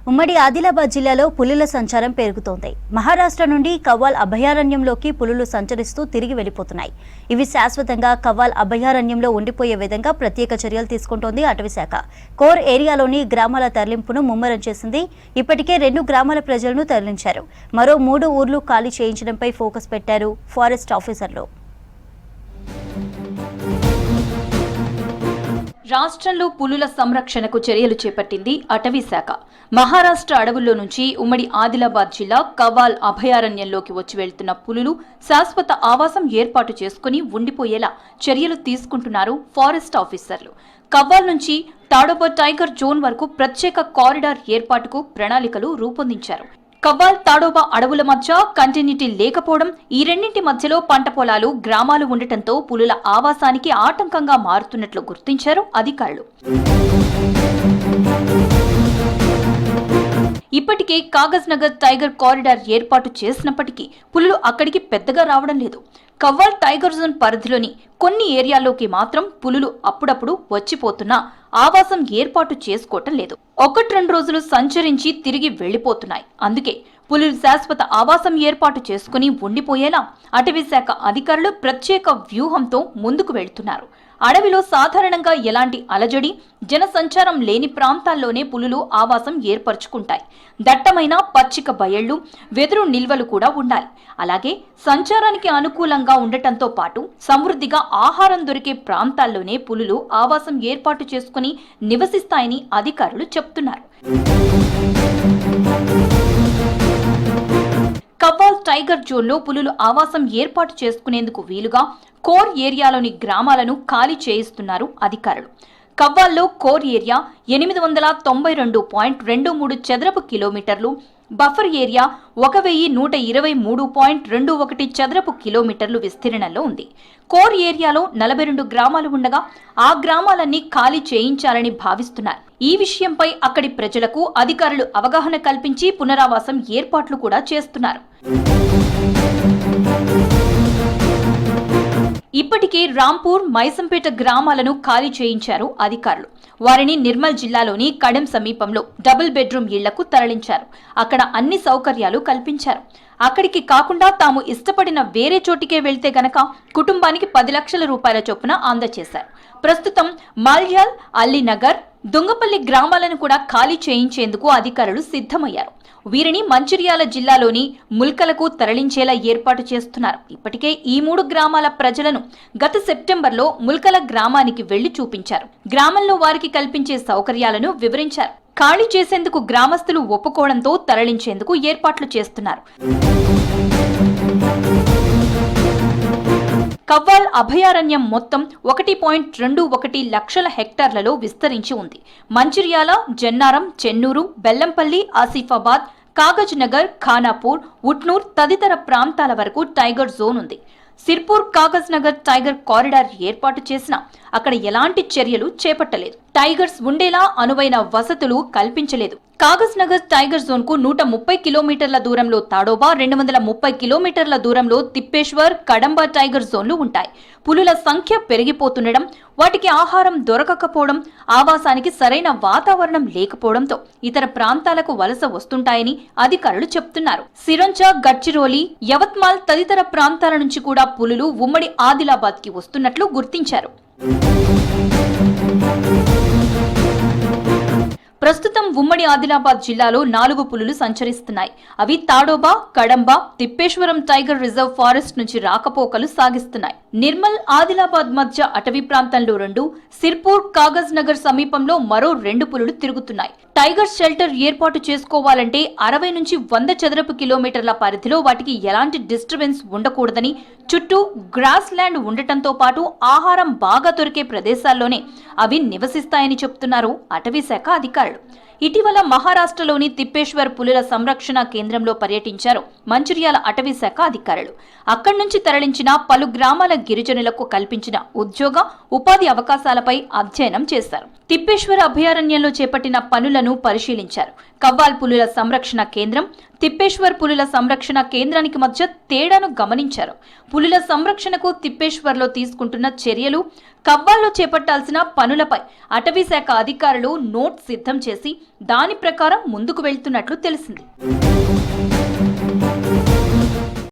ఉమ్మడి ఆదిలాబాద్ జిల్లాలో పులుల సంచారం పెరుగుతోంది. మహారాష్ట్ర నుండి కవ్వాల్ అభయారణ్యంలోకి పులులు సంచరిస్తూ తిరిగి వెళ్లిపోతున్నాయి. ఇవి శాశ్వతంగా కవ్వాల్ అభయారణ్యంలో ఉండిపోయే విధంగా ప్రత్యేక చర్యలు తీసుకుంటోంది అటవీశాఖ. కోర్ ఏరియాలోని గ్రామాల తరలింపును ముమ్మరం చేసింది. ఇప్పటికే 2 గ్రామాల ప్రజలను తరలించారు. మరో 3 ఊర్లు ఖాళీ చేయించడంపై ఫోకస్ పెట్టారు ఫారెస్ట్ ఆఫీసర్లు. రాష్ట్రంలో పులుల సంరక్షణకు చర్యలు చేపట్టింది అటవీశాఖ. మహారాష్ట్ర అడవుల్లో నుంచి ఉమ్మడి ఆదిలాబాద్ జిల్లా కవ్వాల్ అభయారణ్యంలోకి వచ్చి వెళ్తున్న పులులు శాశ్వత ఆవాసం ఏర్పాటు చేసుకుని ఉండిపోయేలా చర్యలు తీసుకుంటున్నారు ఫారెస్ట్ ఆఫీసర్లు. కవ్వాల్ నుంచి తాడోబా టైగర్ జోన్ వరకు ప్రత్యేక కారిడార్ ఏర్పాటుకు ప్రణాళికలు రూపొందించారు. కవ్వాల్ తాడోబా అడవుల మధ్య కంటిన్యూటీ లేకపోవడం, ఈ రెండింటి మధ్యలో పంట పొలాలు, గ్రామాలు ఉండటంతో పులుల ఆవాసానికి ఆటంకంగా మారుతున్నట్లు గుర్తించారు అధికారులు. ఇప్పటికే కాగజ్ నగర్ టైగర్ కారిడార్ ఏర్పాటు చేసినప్పటికీ పులులు అక్కడికి పెద్దగా రావడం లేదు. కవ్వాల్ టైగర్ జోన్ పరిధిలోని కొన్ని ఏరియాల్లోకి మాత్రం పులులు అప్పుడప్పుడు వచ్చిపోతున్నా ఆవాసం ఏర్పాటు చేసుకోవటం లేదు. 1-2 రోజులు సంచరించి తిరిగి వెళ్లిపోతున్నాయి. అందుకే పులులు శాశ్వత ఆవాసం ఏర్పాటు చేసుకుని ఉండిపోయేలా అటవీశాఖ అధికారులు ప్రత్యేక వ్యూహంతో ముందుకు వెళ్తున్నారు. అడవిలో సాధారణంగా ఎలాంటి అలజడి, జనసంచారం లేని ప్రాంతాల్లోనే పులులు ఆవాసం ఏర్పరచుకుంటాయి. దట్టమైన పచ్చిక బయళ్లు, వెదురు నిల్వలు కూడా ఉండాలి. అలాగే సంచారానికి అనుకూలంగా ఉండటంతో పాటు సమృద్ధిగా ఆహారం దొరికే ప్రాంతాల్లోనే పులులు ఆవాసం ఏర్పాటు చేసుకుని నివసిస్తాయని అధికారులు చెప్తున్నారు. కవ్వాల్ టైగర్ జోన్లో పులులు ఆవాసం ఏర్పాటు చేసుకునేందుకు వీలుగా కోర్ ఏరియాలోని గ్రామాలను ఖాళీ చేయిస్తున్నారు అధికారులు. కవ్వాల్లో కోర్ ఏరియా 892.23 చదరపు కిలోమీటర్లు, బఫర్ ఏరియా 1123.21 చదరపు కిలోమీటర్లు విస్తీర్ణంలో ఉంది. కోర్ ఏరియాలో 42 గ్రామాలు ఉండగా ఆ గ్రామాలన్నీ ఖాళీ చేయించాలని భావిస్తున్నారు. ఈ విషయంపై అక్కడి ప్రజలకు అధికారులు అవగాహన కల్పించి పునరావాసం ఏర్పాట్లు కూడా చేస్తున్నారు. ఇప్పటికే రాంపూర్, మైసంపేట గ్రామాలను ఖాళీ చేయించారు అధికారులు. వారిని నిర్మల్ జిల్లాలోని కడెం సమీపంలో డబుల్ బెడ్రూమ్ ఇళ్లకు తరలించారు. అక్కడ అన్ని సౌకర్యాలు కల్పించారు. అక్కడికి కాకుండా తాము ఇష్టపడిన వేరే చోటికే వెళ్తే గనక కుటుంబానికి 10 లక్షల రూపాయల చొప్పున అందజేశారు. ప్రస్తుతం మల్యాల్, అల్లీనగర్, దుంగపల్లి గ్రామాలను కూడా ఖాళీ చేయించేందుకు అధికారులు సిద్ధమయ్యారు. వీరిని మంచిర్యాల జిల్లాలోని ముల్కలకు తరలించేలా ఏర్పాటు చేస్తున్నారు. ఇప్పటికే ఈ 3 గ్రామాల ప్రజలను గత సెప్టెంబర్లో ముల్కల గ్రామానికి వెళ్లి చూపించారు. గ్రామంలో వారికి కల్పించే సౌకర్యాలను వివరించారు. ఖాళీ చేసేందుకు గ్రామస్తులు ఒప్పుకోవడంతో తరలించేందుకు ఏర్పాట్లు చేస్తున్నారు. కవ్వాల్ అభయారణ్యం మొత్తం 1.21 లక్షల హెక్టార్లలో విస్తరించి ఉంది. మంచిర్యాల, జన్నారం, చెన్నూరు, బెల్లంపల్లి, ఆసిఫాబాద్, కాగజ్ నగర్, ఖానాపూర్, ఉట్నూర్ తదితర ప్రాంతాల వరకు టైగర్ జోన్ ఉంది. సిర్పూర్ కాగజ్ నగర్ టైగర్ కారిడార్ ఏర్పాటు చేసినా అక్కడ ఎలాంటి చర్యలు చేపట్టలేదు. టైగర్స్ ఉండేలా అనువైన వసతులు కల్పించలేదు. కాగజ్ నగర్ టైగర్ జోన్ కు 130 కిలోమీటర్ల దూరంలో తాడోబా, 230 కిలోమీటర్ల దూరంలో తిప్పేశ్వర్, కడంబా టైగర్ జోన్లు ఉంటాయి. పులుల సంఖ్య పెరిగిపోతుండడం, వాటికి ఆహారం దొరకకపోవడం, ఆవాసానికి సరైన వాతావరణం లేకపోవడంతో ఇతర ప్రాంతాలకు వలస వస్తుంటాయని అధికారులు చెప్తున్నారు. సిరంచ, గడ్చిరోలి, యవత్మాల్ తదితర ప్రాంతాల నుంచి కూడా పులులు ఉమ్మడి ఆదిలాబాద్ కి వస్తున్నట్లు గుర్తించారు. ప్రస్తుతం ఉమ్మడి ఆదిలాబాద్ జిల్లాలో 4 పులులు సంచరిస్తున్నాయి. అవి తాడోబా, కడంబా, తిప్పేశ్వరం టైగర్ రిజర్వ్ ఫారెస్ట్ నుంచి రాకపోకలు సాగిస్తున్నాయి. నిర్మల్, ఆదిలాబాద్ మధ్య అటవీ ప్రాంతంలో 2, సిర్పూర్, కాగజ్ నగర్ సమీపంలో మరో 2 పులులు తిరుగుతున్నాయి. టైగర్ షెల్టర్ ఏర్పాటు చేసుకోవాలంటే 60 నుంచి 100 చదరపు కిలోమీటర్ల పరిధిలో వాటికి ఎలాంటి డిస్టర్బెన్స్ ఉండకూడదని, చుట్టూ గ్రాస్ ల్యాండ్ ఉండటంతో పాటు ఆహారం బాగా దొరికే ప్రదేశాల్లోనే అవి నివసిస్తాయని చెప్తున్నారు అటవీశాఖ అధికారులు. ఇటీవల మహారాష్ట్రలోని తిప్పేశ్వర్ పులుల సంరక్షణ కేంద్రంలో పర్యటించారు మంచిర్యాల అటవీశాఖ అధికారులు. అక్కడి నుంచి తరలించిన పలు గ్రామాల గిరిజనులకు కల్పించిన ఉద్యోగ, ఉపాధి అవకాశాలపై అధ్యయనం చేశారు. తిప్పేశ్వర అభయారణ్యంలో చేపట్టిన పనులను పరిశీలించారు. కవ్వాల్ పులుల సంరక్షణ కేంద్రం, తిప్పేశ్వర్ పులుల సంరక్షణ కేంద్రానికి మధ్య తేడాను గమనించారు. పులుల సంరక్షణకు తిప్పేశ్వర్లో తీసుకుంటున్న చర్యలు, కవ్వాల్లో చేపట్టాల్సిన పనులపై అటవీశాఖ అధికారులు నోట్ సిద్ధం చేసి దాని ప్రకారం ముందుకు వెళ్తున్నట్లు తెలిసింది.